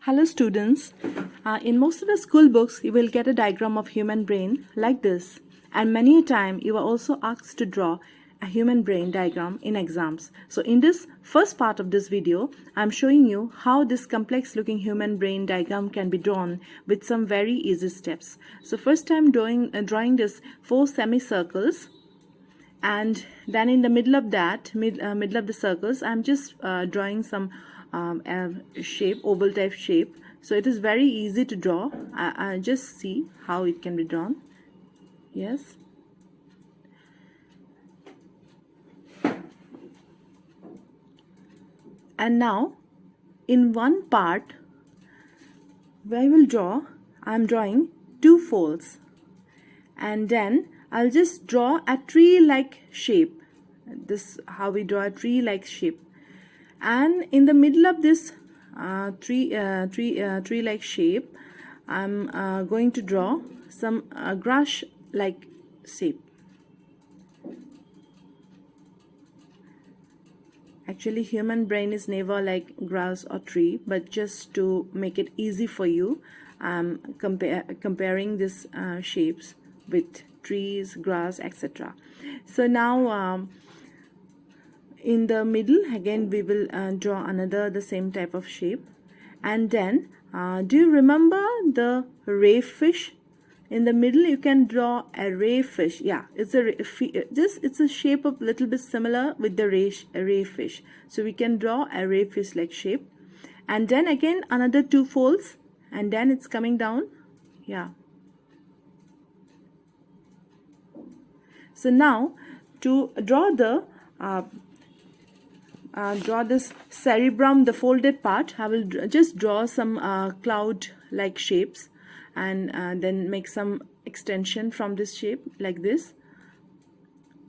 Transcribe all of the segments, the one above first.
Hello students, in most of the school books you will get a diagram of human brain like this, and many a time you are also asked to draw a human brain diagram in exams. So in this first part of this video, I am showing you how this complex looking human brain diagram can be drawn with some very easy steps. So first I am drawing this 4 semicircles, and then in the middle of that, middle of the circles, I'm just drawing some shape, oval type shape. So it is very easy to draw. I just see how it can be drawn. Yes. And now in one part where I will draw, I'm drawing 2 folds, and then I'll just draw a tree-like shape. This how we draw a tree-like shape. And in the middle of this tree-like shape, I'm going to draw some grass-like shape. Actually, human brain is never like grass or tree, but just to make it easy for you, I'm comparing these shapes with trees, grass, etc. So now in the middle again we will draw the same type of shape. And then do you remember the ray fish? In the middle you can draw a ray fish. Yeah, it's a shape of little bit similar with the ray fish. So we can draw a ray fish like shape, and then again another 2 folds, and then it's coming down. Yeah. So now to draw this cerebrum, the folded part, I will just draw some cloud like shapes, and then make some extension from this shape like this.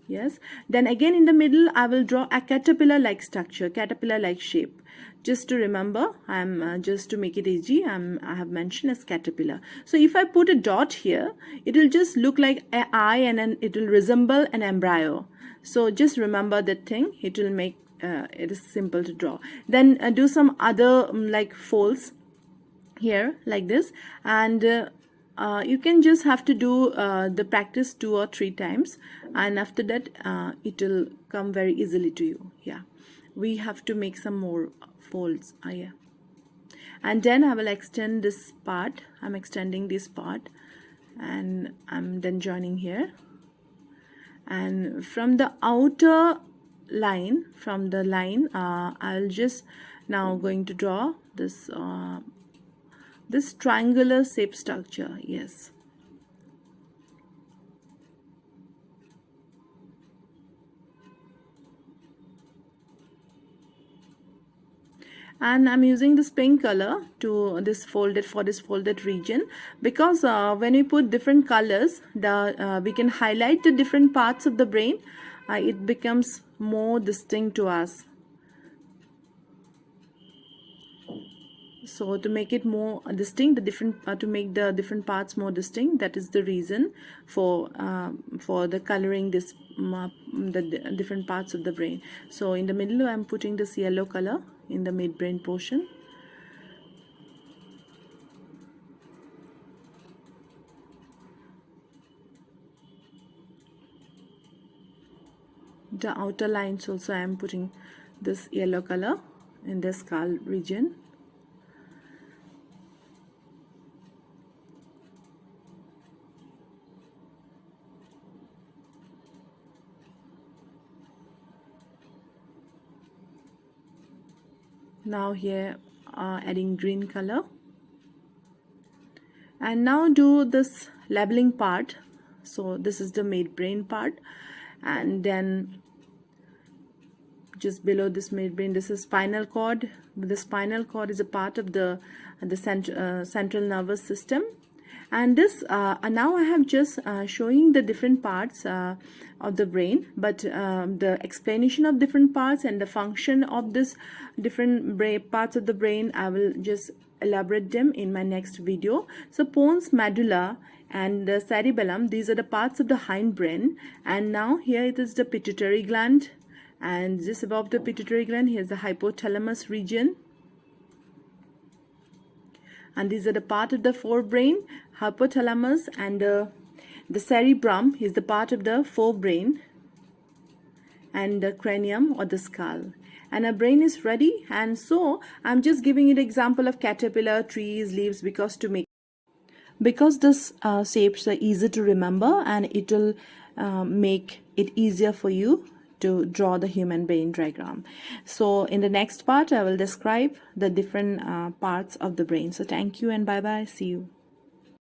Yes. Then again in the middle I will draw a caterpillar like structure, caterpillar like shape. Just to remember, just to make it easy, I have mentioned as caterpillar. So if I put a dot here, it will just look like an eye, and then it will resemble an embryo. So just remember that thing. It will make it is simple to draw. Then do some other like folds here like this, and you can just have to do the practice 2 or 3 times, and after that it will come very easily to you. Yeah, we have to make some more folds. Yeah. And then I will extend this part. I'm extending this part, and I'm then joining here, and from the outer line, I'll just now going to draw this this triangular shape structure. Yes. And I'm using this pink color to this folded region, because when we put different colors, we can highlight the different parts of the brain. It becomes more distinct to us. So to make it more distinct, to make the different parts more distinct, that is the reason for the coloring this the different parts of the brain. So in the middle I'm putting this yellow color in the midbrain portion. The outer lines also I am putting this yellow color in the skull region. Now here adding green color, and now do this labeling part. So this is the midbrain part, and then just below this midbrain, this is spinal cord. The spinal cord is a part of the central nervous system. And this now I have just showing the different parts of the brain, but the explanation of different parts and the function of this different parts of the brain, I will just elaborate them in my next video. So pons, medulla, and the cerebellum, these are the parts of the hindbrain. And now here it is the pituitary gland, and just above the pituitary gland, here's the hypothalamus region. and these are the part of the forebrain, hypothalamus, and the cerebrum is the part of the forebrain, and the cranium or the skull. And our brain is ready. And so I'm just giving you the example of caterpillar, trees, leaves, because this shapes are easy to remember, and it will make it easier for you to draw the human brain diagram. So in the next part I will describe the different parts of the brain. So thank you and bye bye. See you.